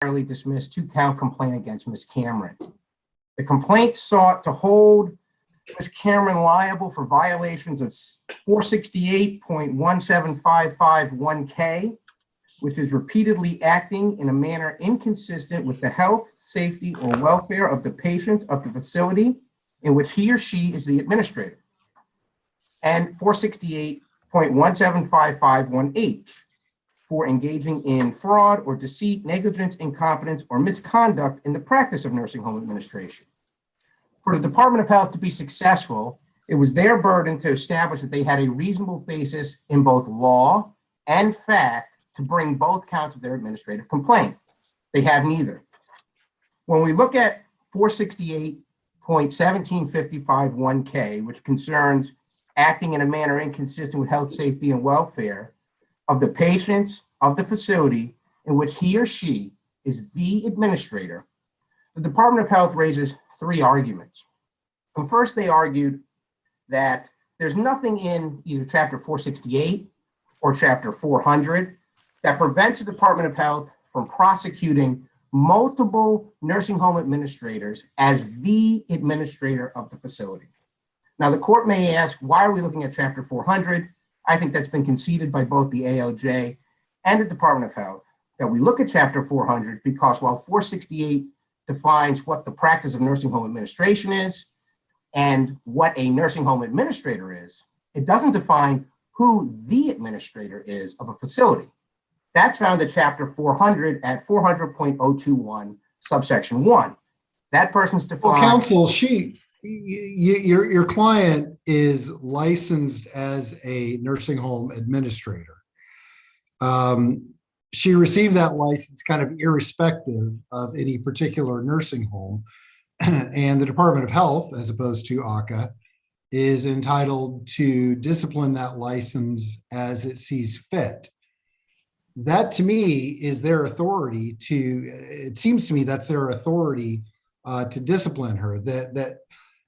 dismissed two-count complaint against Ms. Cameron. The complaint sought to hold Ms. Cameron liable for violations of 468.17551K, which is repeatedly acting in a manner inconsistent with the health, safety, or welfare of the patients of the facility in which he or she is the administrator, and 468.17551H, for engaging in fraud or deceit, negligence, incompetence, or misconduct in the practice of nursing home administration. For the Department of Health to be successful, it was their burden to establish that they had a reasonable basis in both law and fact to bring both counts of their administrative complaint. They have neither. When we look at 468.17551K, which concerns acting in a manner inconsistent with health, safety, and welfare of the patients of the facility in which he or she is the administrator, the Department of Health raises three arguments. And first, they argued that there's nothing in either Chapter 468 or Chapter 400 that prevents the Department of Health from prosecuting multiple nursing home administrators as the administrator of the facility. Now, the court may ask, why are we looking at Chapter 400? I think that's been conceded by both the ALJ and the Department of Health, that we look at Chapter 400 because while 468 defines what the practice of nursing home administration is and what a nursing home administrator is, it doesn't define who the administrator is of a facility. That's found at Chapter 400 at 400.021, subsection 1. That person's defined. Well, counsel, your client is licensed as a nursing home administrator. She received that license kind of irrespective of any particular nursing home. And the Department of Health, as opposed to AHCA, is entitled to discipline that license as it sees fit. That, to me, is their authority it seems to me that's their authority to discipline her, that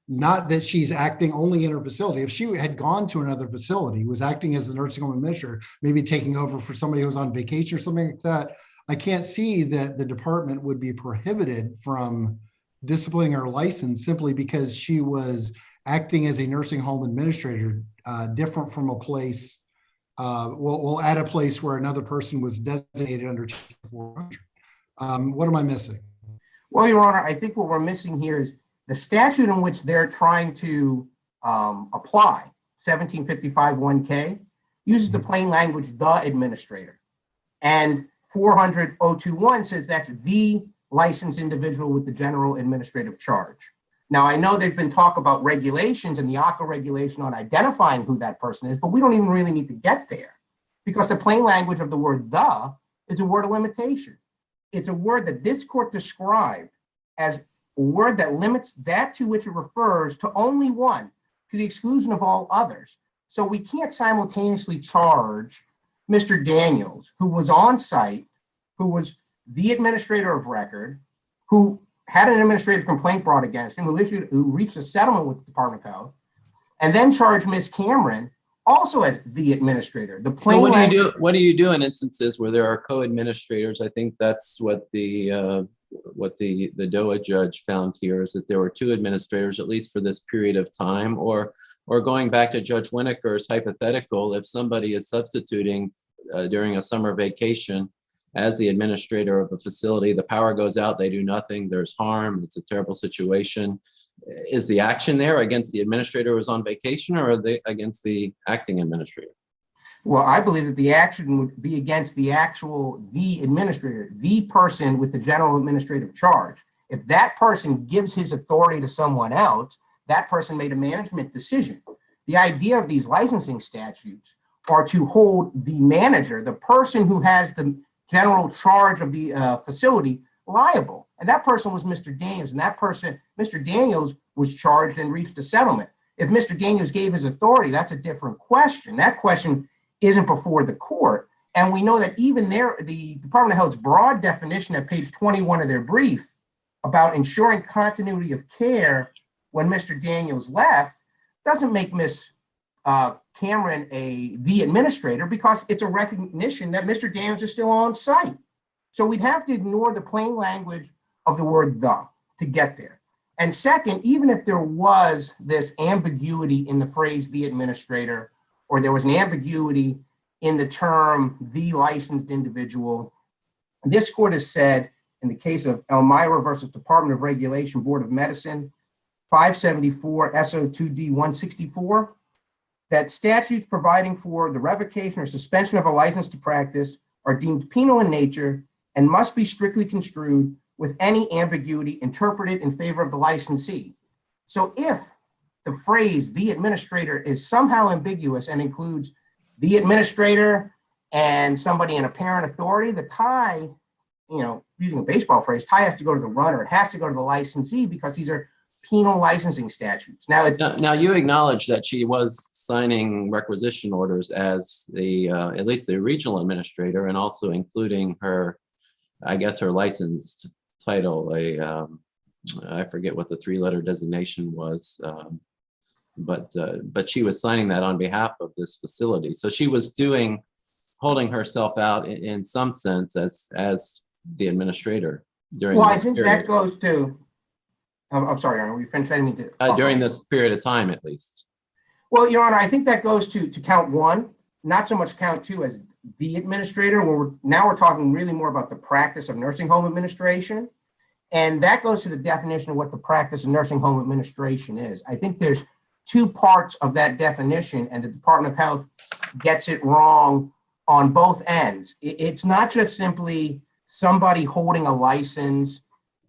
not that she's acting only in her facility. If she had gone to another facility, was acting as the nursing home administrator, maybe taking over for somebody who was on vacation or something like that, I can't see that the department would be prohibited from disciplining her license simply because she was acting as a nursing home administrator, different from a place, at a place where another person was designated under Chapter 400. What am I missing? Well, Your Honor, I think what we're missing here is the statute in which they're trying to apply, 1755-1K, uses the plain language, the administrator. And 400.021 says that's the licensed individual with the general administrative charge. Now, I know there's been talk about regulations and the AHCA regulation on identifying who that person is, but we don't even really need to get there because the plain language of the word the is a word of limitation. It's a word that this court described as a word that limits that to which it refers to only one, to the exclusion of all others. So we can't simultaneously charge Mr. Daniels, who was on site, who was the administrator of record, who had an administrative complaint brought against him, who reached a settlement with the Department of Health, and then charge Ms. Cameron also as the administrator. So what do you do in instances where there are co-administrators? I think that's what the DOA judge found here, is that there were two administrators, at least for this period of time, or going back to Judge Winokur's hypothetical, if somebody is substituting during a summer vacation as the administrator of a facility, the power goes out, they do nothing, there's harm, it's a terrible situation. Is the action there against the administrator who was on vacation, or are they against the acting administrator? Well, I believe that the action would be against the administrator, the person with the general administrative charge. If that person gives his authority to someone else, that person made a management decision. The idea of these licensing statutes are to hold the manager, the person who has the general charge of the facility, liable. And that person was Mr. Daniels. And that person, Mr. Daniels, was charged and reached a settlement. If Mr. Daniels gave his authority, that's a different question. That question isn't before the court. And we know that even there, the Department of Health's broad definition at page 21 of their brief about ensuring continuity of care when Mr. Daniels left doesn't make Ms. Cameron the administrator, because it's a recognition that Mr. Daniels is still on site. So we'd have to ignore the plain language of the word "the" to get there. And second, even if there was this ambiguity in the phrase "the administrator," or there was an ambiguity in the term "the licensed individual," this court has said in the case of Elmira versus Department of Regulation Board of Medicine, 574 SO2D 164, that statutes providing for the revocation or suspension of a license to practice are deemed penal in nature and must be strictly construed with any ambiguity interpreted in favor of the licensee. So if the phrase "the administrator" is somehow ambiguous and includes the administrator and somebody in apparent authority, the tie, using a baseball phrase, tie has to go to the runner. It has to go to the licensee because these are penal licensing statutes. Now you acknowledge that she was signing requisition orders as at least the regional administrator, and also including her, I guess, her licensed title. I forget what the 3-letter designation was, but she was signing that on behalf of this facility. So she was holding herself out in some sense as the administrator during. Well, this I think period. that goes to. I'm sorry, Your Honor, we finished. I didn't mean to. During this period of time, at least. Well, Your Honor, I think that goes to count one, not so much count two as the administrator, where we're talking really more about the practice of nursing home administration. And that goes to the definition of what the practice of nursing home administration is. I think there's two parts of that definition, and the Department of Health gets it wrong on both ends. It's not just simply somebody holding a license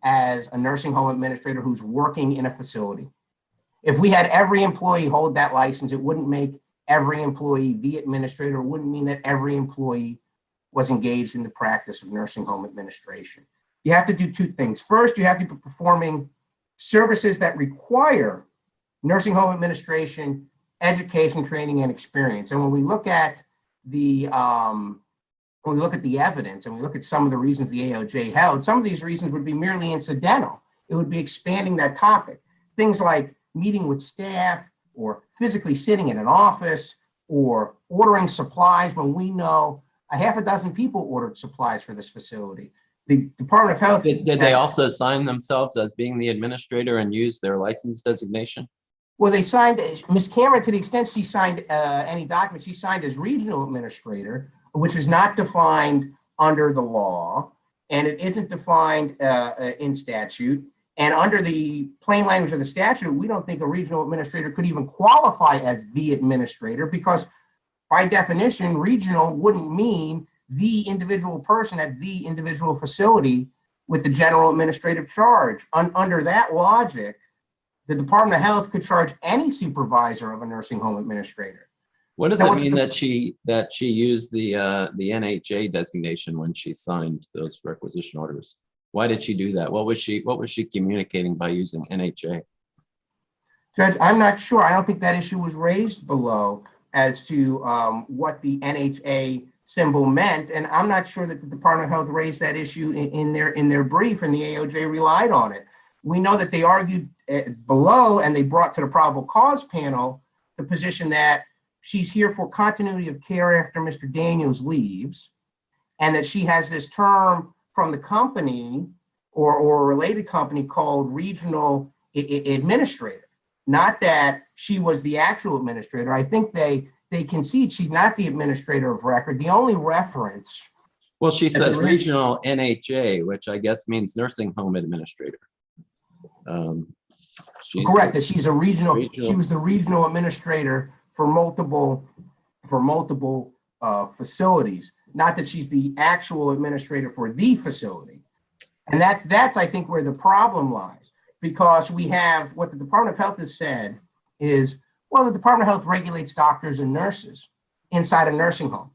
as a nursing home administrator who's working in a facility. If we had every employee hold that license, it wouldn't make every employee the administrator. It wouldn't mean that every employee was engaged in the practice of nursing home administration. You have to do two things. First, you have to be performing services that require nursing home administration, education, training, and experience. And when we look at the evidence and we look at some of the reasons the AOJ held, some of these reasons would be merely incidental. It would be expanding that topic. Things like meeting with staff or physically sitting in an office or ordering supplies when we know a half a dozen people ordered supplies for this facility. The Department of Health. Did they also sign themselves as being the administrator and use their license designation? Well, they signed, Ms. Cameron, to the extent she signed any document, she signed as regional administrator, which is not defined under the law, and it isn't defined in statute. And under the plain language of the statute, we don't think a regional administrator could even qualify as the administrator because by definition, regional wouldn't mean the individual person at the individual facility with the general administrative charge. Under that logic, the Department of Health could charge any supervisor of a nursing home administrator. What does it mean that she used the NHA designation when she signed those requisition orders? Why did she do that? What was she communicating by using NHA? Judge, I'm not sure. I don't think that issue was raised below as to what the NHA symbol meant, and I'm not sure that the Department of Health raised that issue in their brief, and the AOJ relied on it. We know that they argued below, and they brought to the probable cause panel the position that she's here for continuity of care after Mr. Daniels leaves, and that she has this term from the company or a related company called regional administrator, not that she was the actual administrator. I think they concede she's not the administrator of record. The only reference. Well, she says regional NHA, which I guess means nursing home administrator. Correct, that she's a regional. She was the regional administrator for multiple facilities, not that she's the actual administrator for the facility. And that's I think where the problem lies, because we have what the Department of Health has said is, well, the Department of Health regulates doctors and nurses inside a nursing home.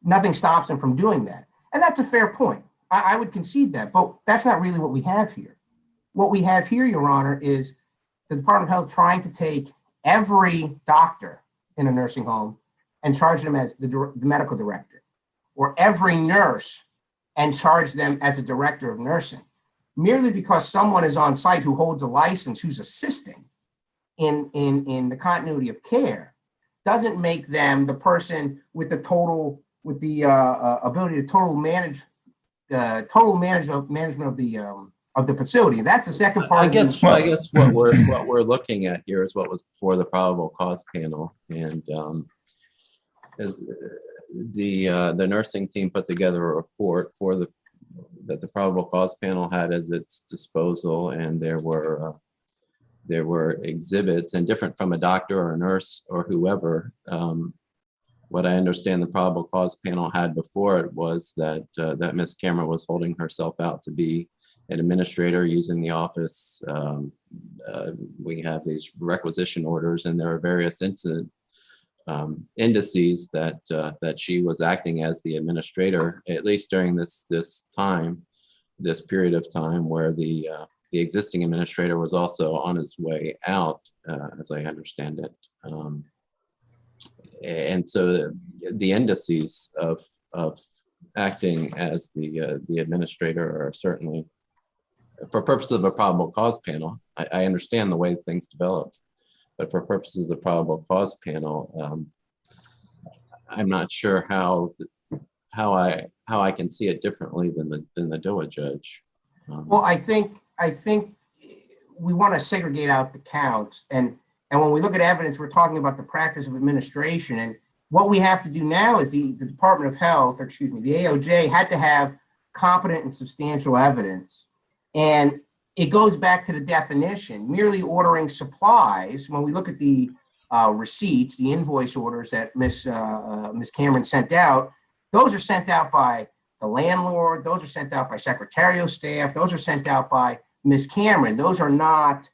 Nothing stops them from doing that. And that's a fair point. I would concede that, but that's not really what we have here. What we have here, Your Honor, is the Department of Health trying to take every doctor in a nursing home and charge them as the medical director, or every nurse and charge them as a director of nursing, merely because someone is on site who holds a license, who's assisting in the continuity of care, doesn't make them the person with the ability to total manage total management of the facility. And that's the second part. I guess what we're looking at here is what was before the probable cause panel, and as the nursing team put together a report that the probable cause panel had as its disposal, and there were exhibits, and different from a doctor or a nurse or whoever. What I understand the probable cause panel had before it was that Ms. Cameron was holding herself out to be an administrator using the office. We have these requisition orders, and there are various indices that she was acting as the administrator, at least during this period of time where the existing administrator was also on his way out, as I understand it. And so the indices of acting as the administrator are certainly, for purposes of a probable cause panel, I understand the way things developed, but for purposes of the probable cause panel, I'm not sure how I can see it differently than the DOA judge. Well, I think we want to segregate out the counts, and when we look at evidence, we're talking about the practice of administration. And what we have to do now is the Department of Health, or excuse me, the AOJ had to have competent and substantial evidence. And it goes back to the definition. Merely ordering supplies, when we look at the receipts, the invoice orders that Ms. Cameron sent out, those are sent out by the landlord, those are sent out by secretarial staff, those are sent out by Ms. Cameron. Those are not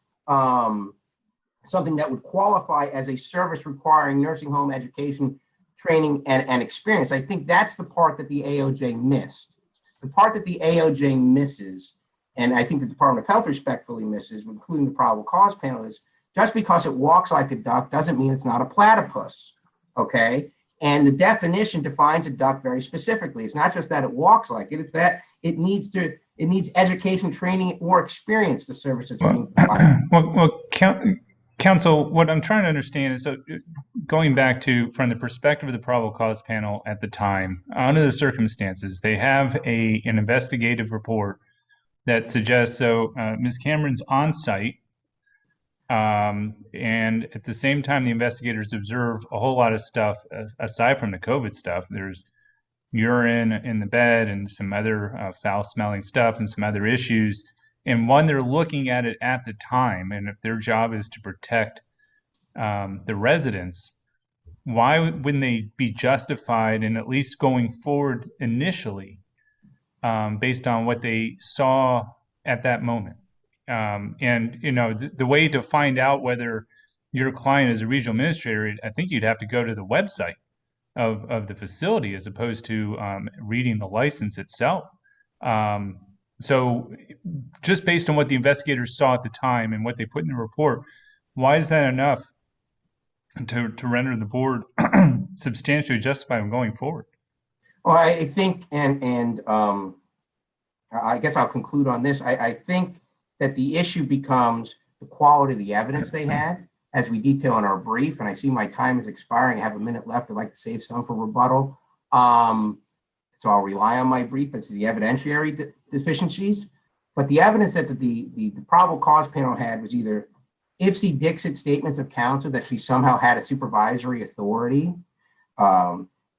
something that would qualify as a service requiring nursing home education, training, and experience. I think that's the part that the AOJ missed. The part that the AOJ misses, and I think the Department of Health respectfully misses, including the probable cause panel, is just because it walks like a duck doesn't mean it's not a platypus, okay? And the definition defines a duck very specifically. It's not just that it walks like it, it's that it needs education, training, or experience to service its being provided. Well, counsel, what I'm trying to understand is, so going back to, from the perspective of the probable cause panel at the time, under the circumstances, they have an investigative report that suggests, Ms. Cameron's on site, and at the same time, the investigators observe a whole lot of stuff aside from the COVID stuff. There's urine in the bed and some other foul-smelling stuff and some other issues. And one, they're looking at it at the time, and if their job is to protect the residents, why wouldn't they be justified in at least going forward initially based on what they saw at that moment? And, you know, the way to find out whether your client is a regional administrator, I think you'd have to go to the website of the facility as opposed to reading the license itself. So just based on what the investigators saw at the time and what they put in the report, why is that enough to render the board substantially justified in going forward? Well, I think, and I guess I'll conclude on this. I think that the issue becomes the quality of the evidence they had, as we detail in our brief. And I see my time is expiring. I have a minute left. I'd like to save some for rebuttal. So I'll rely on my brief as to the evidentiary deficiencies. But the evidence that the probable cause panel had was either Ipsy Dixit statements of counsel that she somehow had a supervisory authority,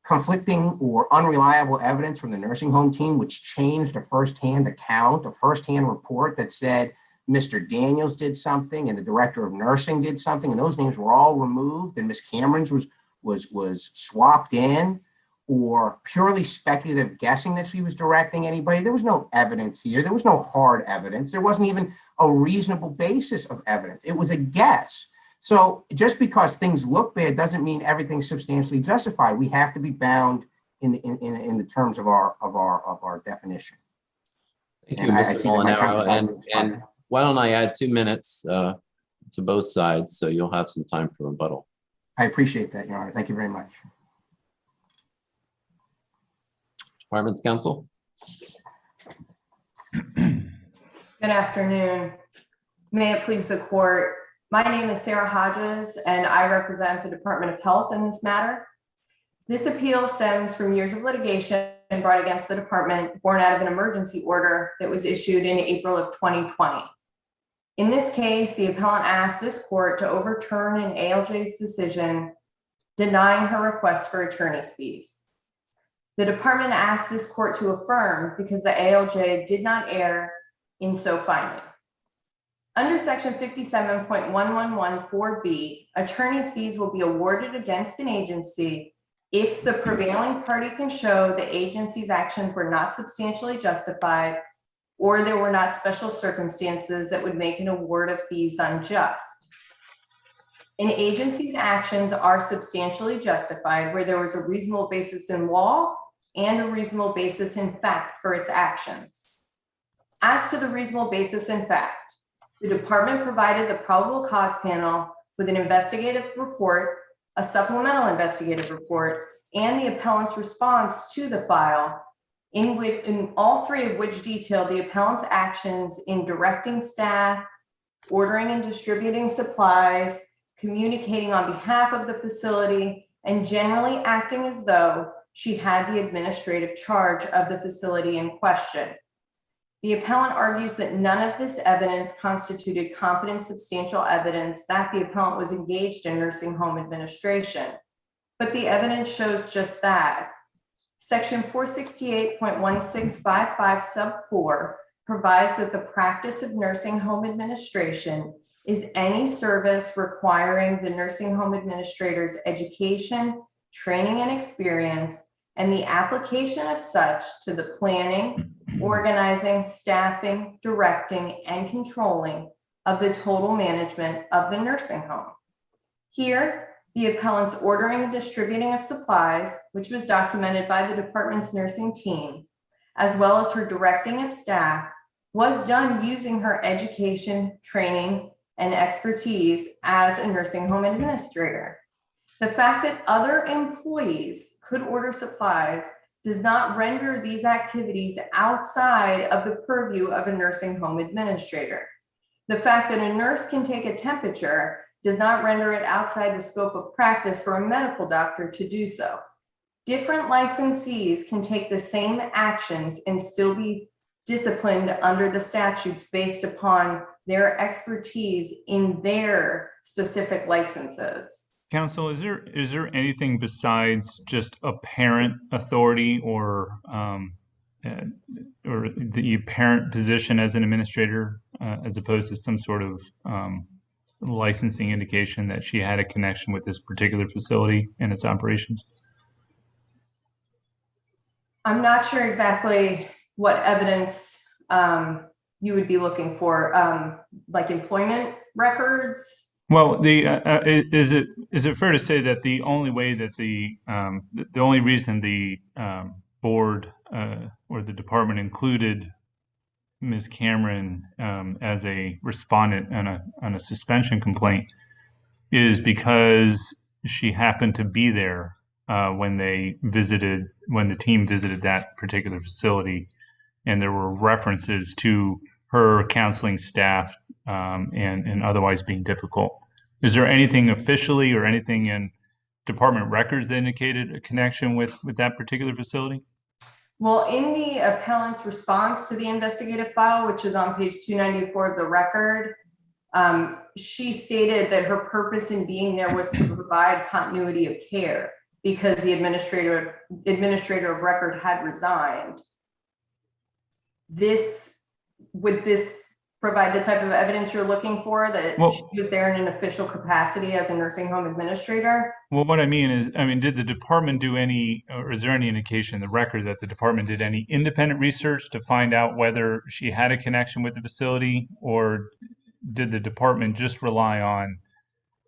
conflicting or unreliable evidence from the nursing home team, which changed a firsthand account, a firsthand report that said Mr. Daniels did something and the director of nursing did something, and those names were all removed, and Ms. Cameron's was swapped in, or purely speculative guessing that she was directing anybody. There was no evidence here. There was no hard evidence. There wasn't even a reasonable basis of evidence. It was a guess. So just because things look bad doesn't mean everything's substantially justified. We have to be bound in the terms of our definition. Thank you, Mr. Molinaro. And why don't I add 2 minutes to both sides so you'll have some time for rebuttal. I appreciate that, Your Honor. Thank you very much. Department's counsel. Good afternoon. May it please the court. My name is Sarah Hodges, and I represent the Department of Health in this matter. This appeal stems from years of litigation brought against the department born out of an emergency order that was issued in April of 2020. In this case, the appellant asked this court to overturn an ALJ's decision denying her request for attorney's fees. The department asked this court to affirm because the ALJ did not err in so finding. Under section 57.1114B, attorney's fees will be awarded against an agency if the prevailing party can show the agency's actions were not substantially justified or there were not special circumstances that would make an award of fees unjust. An agency's actions are substantially justified where there was a reasonable basis in law and a reasonable basis in fact for its actions. As to the reasonable basis in fact, the department provided the probable cause panel with an investigative report, a supplemental investigative report, and the appellant's response to the file, in all three of which detailed the appellant's actions in directing staff, ordering and distributing supplies, communicating on behalf of the facility, and generally acting as though she had the administrative charge of the facility in question. The appellant argues that none of this evidence constituted competent substantial evidence that the appellant was engaged in nursing home administration, but the evidence shows just that. Section 468.1655 sub 4 provides that the practice of nursing home administration is any service requiring the nursing home administrator's education, training, and experience, and the application of such to the planning, organizing, staffing, directing, and controlling of the total management of the nursing home. Here, the appellant's ordering and distributing of supplies, which was documented by the department's nursing team, as well as her directing of staff, was done using her education, training, and expertise as a nursing home administrator. The fact that other employees could order supplies does not render these activities outside of the purview of a nursing home administrator. The fact that a nurse can take a temperature does not render it outside the scope of practice for a medical doctor to do so. Different licensees can take the same actions and still be disciplined under the statutes based upon their expertise in their specific licenses. Counsel, is there anything besides just apparent authority or the apparent position as an administrator, as opposed to some sort of licensing indication that she had a connection with this particular facility and its operations? I'm not sure exactly what evidence you would be looking for, like employment records. Well, is it fair to say that the only way that the only reason the board or the department included Ms. Cameron as a respondent on a suspension complaint is because she happened to be there when the team visited that particular facility, and there were references to her counseling staff and otherwise being difficult. Is there anything officially or anything in department records that indicated a connection with that particular facility? Well, in the appellant's response to the investigative file, which is on page 294 of the record, she stated that her purpose in being there was to provide continuity of care because the administrator of record had resigned. Would this provide the type of evidence you're looking for, that she was there in an official capacity as a nursing home administrator? Well, what I mean is, did the department do any, or is there any indication in the record that the department did any independent research to find out whether she had a connection with the facility, or did the department just rely on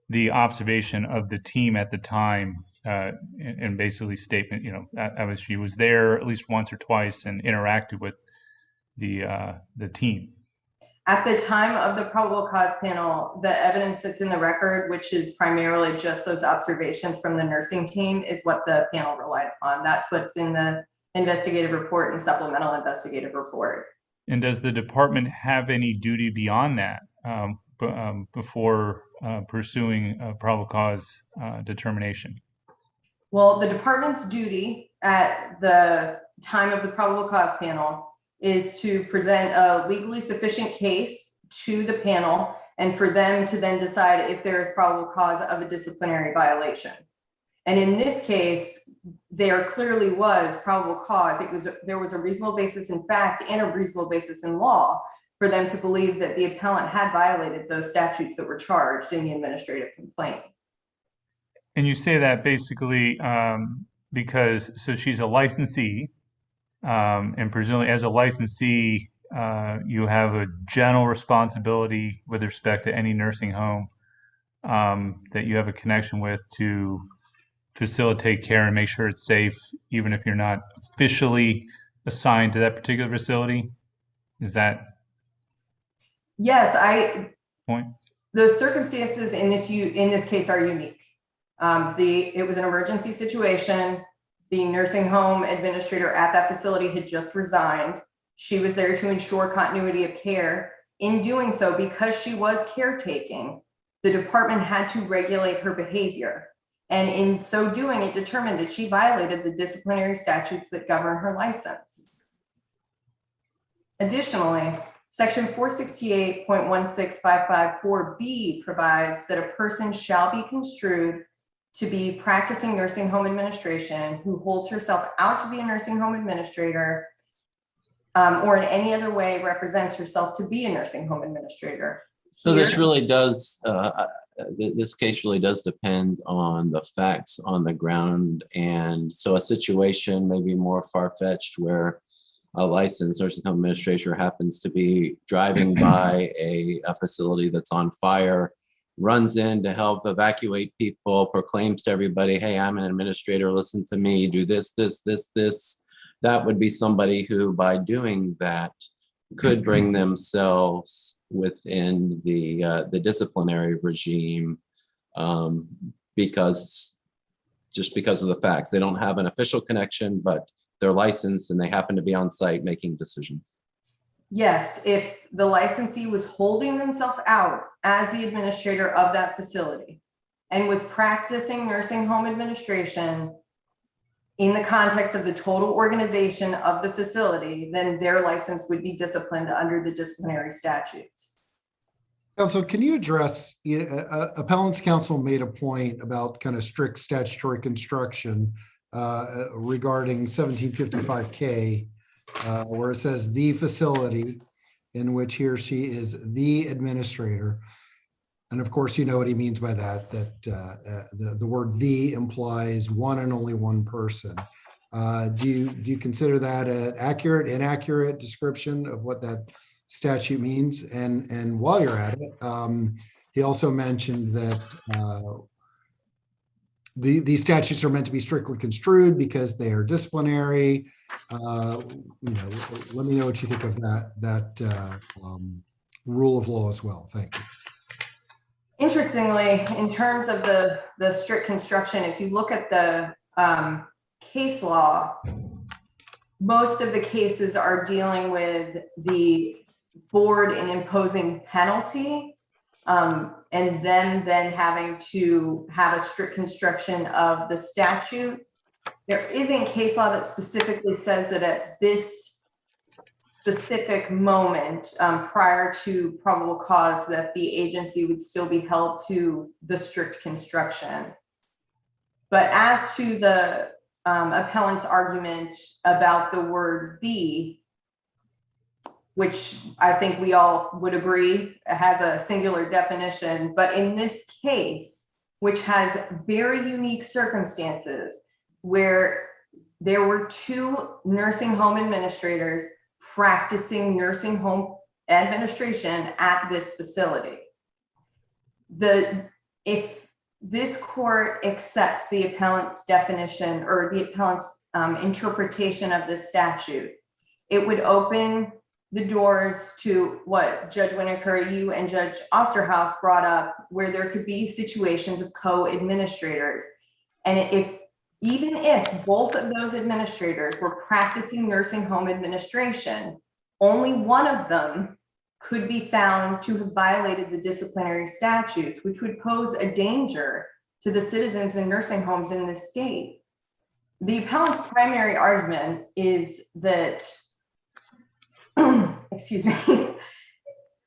the observation of the team at the time and basically statement, she was there at least once or twice and interacted with the team? At the time of the probable cause panel, the evidence that's in the record, which is primarily just those observations from the nursing team, is what the panel relied upon. That's what's in the investigative report and supplemental investigative report. And does the department have any duty beyond that before pursuing a probable cause determination? Well, the department's duty at the time of the probable cause panel is to present a legally sufficient case to the panel and for them to then decide if there is probable cause of a disciplinary violation. And in this case, there clearly was probable cause. There was a reasonable basis in fact and a reasonable basis in law for them to believe that the appellant had violated those statutes that were charged in the administrative complaint. And you say that basically because she's a licensee, and presumably as a licensee, you have a general responsibility with respect to any nursing home that you have a connection with to facilitate care and make sure it's safe, even if you're not officially assigned to that particular facility. Is that Yes, point? the circumstances in this case are unique. It was an emergency situation. The nursing home administrator at that facility had just resigned. She was there to ensure continuity of care. In doing so, because she was caretaking, the department had to regulate her behavior. And in so doing, it determined that she violated the disciplinary statutes that govern her license. Additionally, Section 468.16554B provides that a person shall be construed to be practicing nursing home administration who holds herself out to be a nursing home administrator or in any other way represents herself to be a nursing home administrator. So this really does, this case really does depend on the facts on the ground. And so a situation may be more far-fetched where a licensed nursing home administrator happens to be driving by a facility that's on fire, runs in to help evacuate people, proclaims to everybody, hey, I'm an administrator, listen to me, do this, this, this, this. That would be somebody who, by doing that, could bring themselves within the disciplinary regime because of the facts. They don't have an official connection, but they're licensed and they happen to be on site making decisions. Yes, if the licensee was holding themselves out as the administrator of that facility and was practicing nursing home administration in the context of the total organization of the facility, then their license would be disciplined under the disciplinary statutes. Counsel, can you address, appellant's counsel made a point about kind of strict statutory construction regarding 1755K, where it says the facility in which he or she is the administrator. And of course, you know what he means by that, the word "the" implies one and only one person. Do you consider that an accurate, inaccurate description of what that statute means? And while you're at it, he also mentioned that these statutes are meant to be strictly construed because they are disciplinary. Let me know what you think of that rule of law as well. Thank you. Interestingly, in terms of the strict construction, if you look at the case law, most of the cases are dealing with the board in imposing penalty and then having to have a strict construction of the statute. There isn't case law that specifically says that at this specific moment prior to probable cause that the agency would still be held to the strict construction. But as to the appellant's argument about the word "the," which I think we all would agree has a singular definition, but in this case, which has very unique circumstances where there were two nursing home administrators practicing nursing home administration at this facility. If this court accepts the appellant's definition or the appellant's interpretation of this statute, it would open the doors to what Judge Winokur, you and Judge Osterhaus brought up, where there could be situations of co-administrators. And even if both of those administrators were practicing nursing home administration, only one of them could be found to have violated the disciplinary statutes, which would pose a danger to the citizens in nursing homes in this state. The appellant's primary argument is that, excuse me,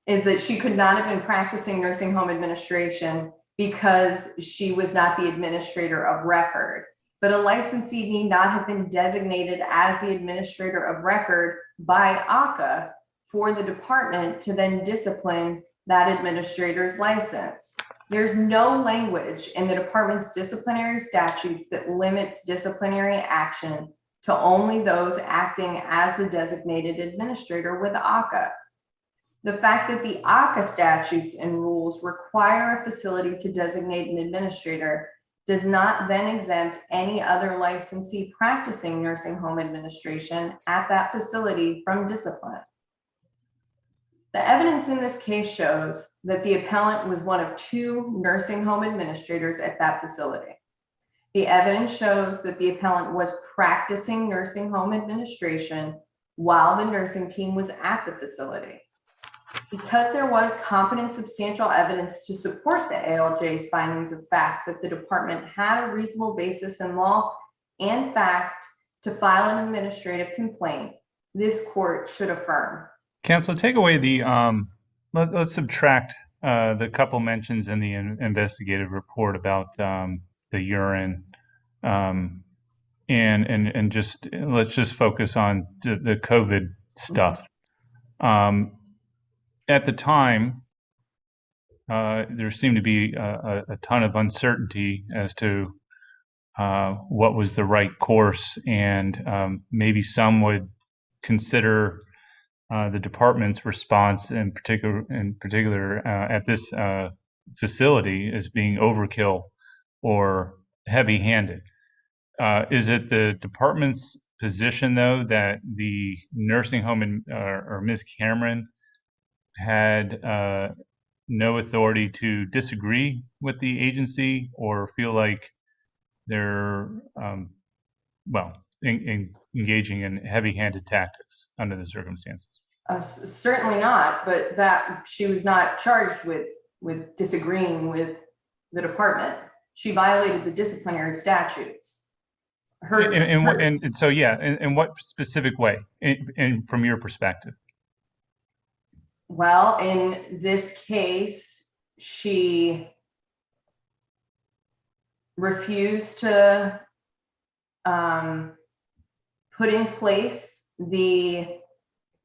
is that she could not have been practicing nursing home administration because she was not the administrator of record. But a licensee need not have been designated as the administrator of record by ACA for the department to then discipline that administrator's license. There's no language in the department's disciplinary statutes that limits disciplinary action to only those acting as the designated administrator with ACA. The fact that the ACA statutes and rules require a facility to designate an administrator does not then exempt any other licensee practicing nursing home administration at that facility from discipline. The evidence in this case shows that the appellant was one of 2 nursing home administrators at that facility. The evidence shows that the appellant was practicing nursing home administration while the nursing team was at the facility. Because there was competent substantial evidence to support the ALJ's findings of fact that the department had a reasonable basis in law and fact to file an administrative complaint, this court should affirm. Counsel, take away the, let's subtract the couple mentions in the investigative report about the urine, and just let's just focus on the COVID stuff. At the time, there seemed to be a ton of uncertainty as to what was the right course, and maybe some would consider the department's response in particular at this facility as being overkill or heavy-handed. Is it the department's position, though, that the nursing home or Ms. Cameron had no authority to disagree with the agency or feel like they're, engaging in heavy-handed tactics under the circumstances? Certainly not, but that she was not charged with disagreeing with the department. She violated the disciplinary statutes. In what specific way, from your perspective? Well, in this case, she refused to put in place the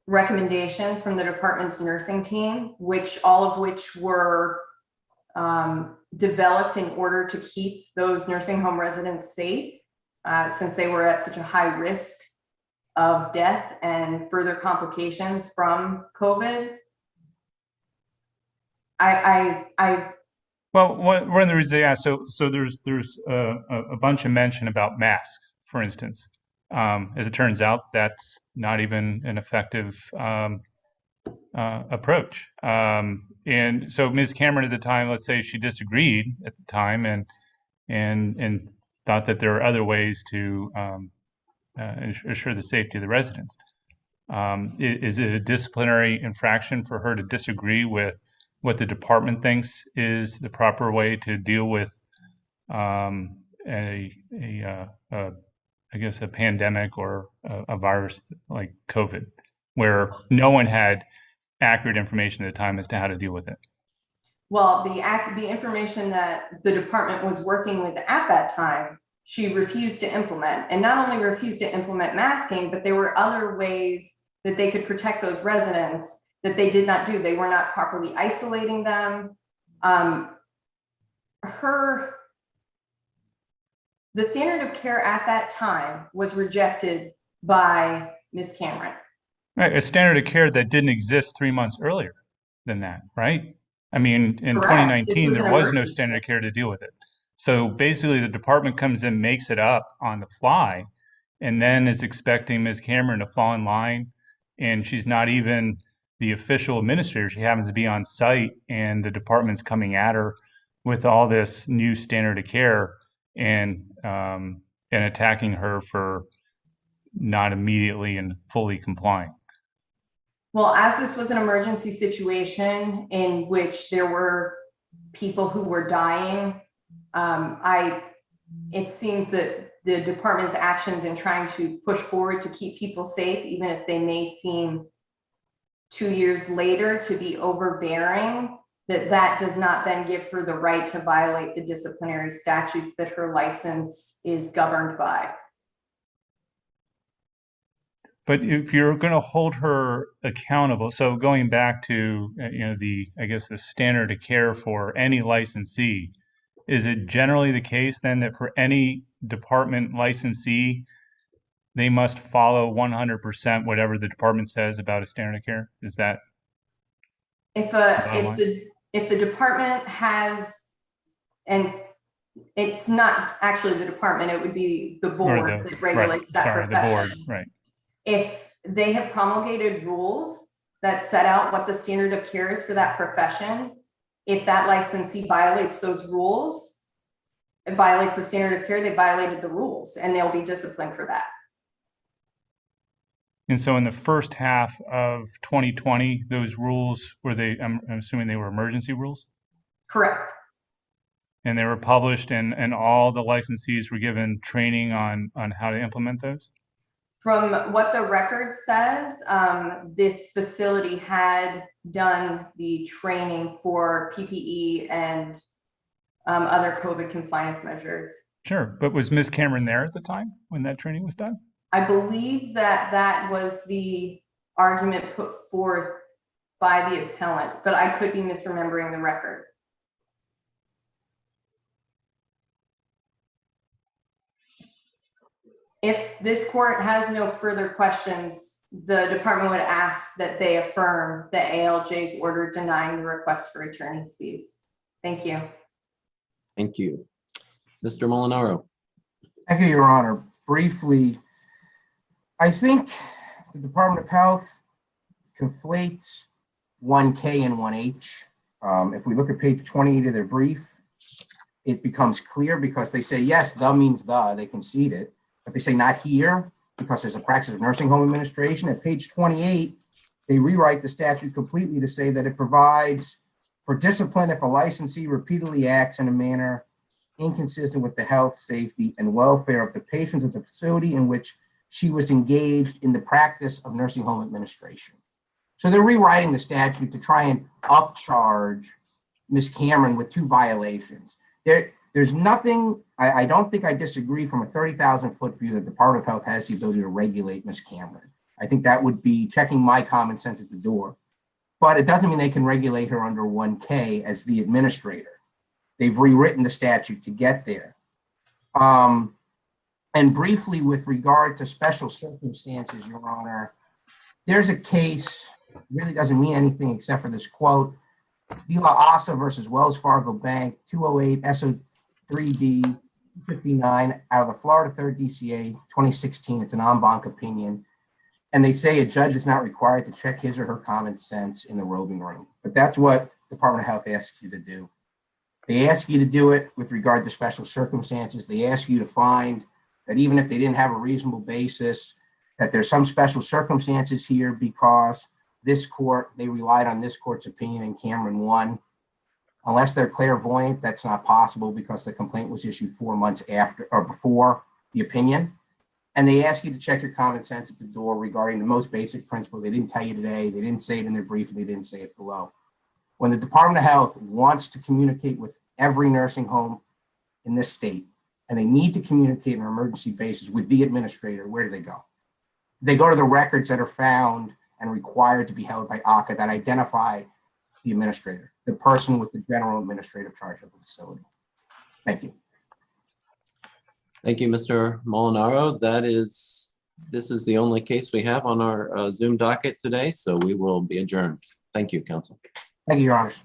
recommendations from the department's nursing team, all of which were developed in order to keep those nursing home residents safe, since they were at such a high risk of death and further complications from COVID. Well, one of the reasons they asked, so there's a bunch of mention about masks, for instance. As it turns out, that's not even an effective approach. And so Ms. Cameron at the time, let's say she disagreed at the time and thought that there are other ways to ensure the safety of the residents. Is it a disciplinary infraction for her to disagree with what the department thinks is the proper way to deal with a pandemic or a virus like COVID, where no one had accurate information at the time as to how to deal with it? Well, the information that the department was working with at that time, she refused to implement, and not only refused to implement masking, but there were other ways that they could protect those residents that they did not do. They were not properly isolating them. The standard of care at that time was rejected by Ms. Cameron. Right, a standard of care that didn't exist 3 months earlier than that, right? I mean, in Correct. 2019, there was no standard of care to deal with it. So basically, the department comes in, makes it up on the fly, and then is expecting Ms. Cameron to fall in line, and she's not even the official administrator. She happens to be on site, and the department's coming at her with all this new standard of care and attacking her for not immediately and fully complying. Well, as this was an emergency situation in which there were people who were dying It seems that the department's actions in trying to push forward to keep people safe, even if they may seem 2 years later to be overbearing, that does not then give her the right to violate the disciplinary statutes that her license is governed by. But if you're going to hold her accountable, so going back to I guess the standard of care for any licensee, is it generally the case then that for any department licensee, they must follow 100% whatever the department says about a standard of care? Is that If the department has, and it's not actually the department, it would be the board that regulates that profession. The board, right. If they have promulgated rules that set out what the standard of care is for that profession, if that licensee violates those rules, it violates the standard of care, they violated the rules, and they'll be disciplined for that. And so in the first half of 2020, those rules, I'm assuming they were emergency rules? Correct. And they were published and all the licensees were given training on how to implement those? From what the record says, this facility had done the training for PPE and other COVID compliance measures. Sure, but was Ms. Cameron there at the time when that training was done? I believe that was the argument put forth by the appellant, but I could be misremembering the record. If this court has no further questions, the department would ask that they affirm the ALJ's order denying the request for attorney's fees. Thank you. Thank you. Mr. Molinaro. Thank you, Your Honor. Briefly, I think the Department of Health conflates 1K and 1H. If we look at page 28 of their brief, it becomes clear because they say, yes, the means the, they concede it, but they say not here because there's a practice of nursing home administration. At page 28, they rewrite the statute completely to say that it provides for discipline if a licensee repeatedly acts in a manner inconsistent with the health, safety, and welfare of the patients of the facility in which she was engaged in the practice of nursing home administration. So they're rewriting the statute to try and upcharge Ms. Cameron with 2 violations. There's nothing, I don't think I disagree from a 30,000-foot view that the Department of Health has the ability to regulate Ms. Cameron. I think that would be checking my common sense at the door. But it doesn't mean they can regulate her under 1K as the administrator. They've rewritten the statute to get there. And briefly, with regard to special circumstances, Your Honor, there's a case, really doesn't mean anything except for this quote, Vila Asa versus Wells Fargo Bank, 208 SO3D 59 out of the Florida 3rd DCA 2016. It's an en banc opinion. And they say a judge is not required to check his or her common sense in the roving room. But that's what the Department of Health asks you to do. They ask you to do it with regard to special circumstances. They ask you to find that even if they didn't have a reasonable basis, that there's some special circumstances here because this court, they relied on this court's opinion and Cameron won. Unless they're clairvoyant, that's not possible because the complaint was issued 4 months after or before the opinion. And they ask you to check your common sense at the door regarding the most basic principle. They didn't tell you today, they didn't say it in their brief, they didn't say it below. When the Department of Health wants to communicate with every nursing home in this state, and they need to communicate on an emergency basis with the administrator, where do they go? They go to the records that are found and required to be held by ACA that identify the administrator, the person with the general administrative charge of the facility. Thank you. Thank you, Mr. Molinaro. This is the only case we have on our Zoom docket today, so we will be adjourned. Thank you, counsel. Thank you, Your Honors.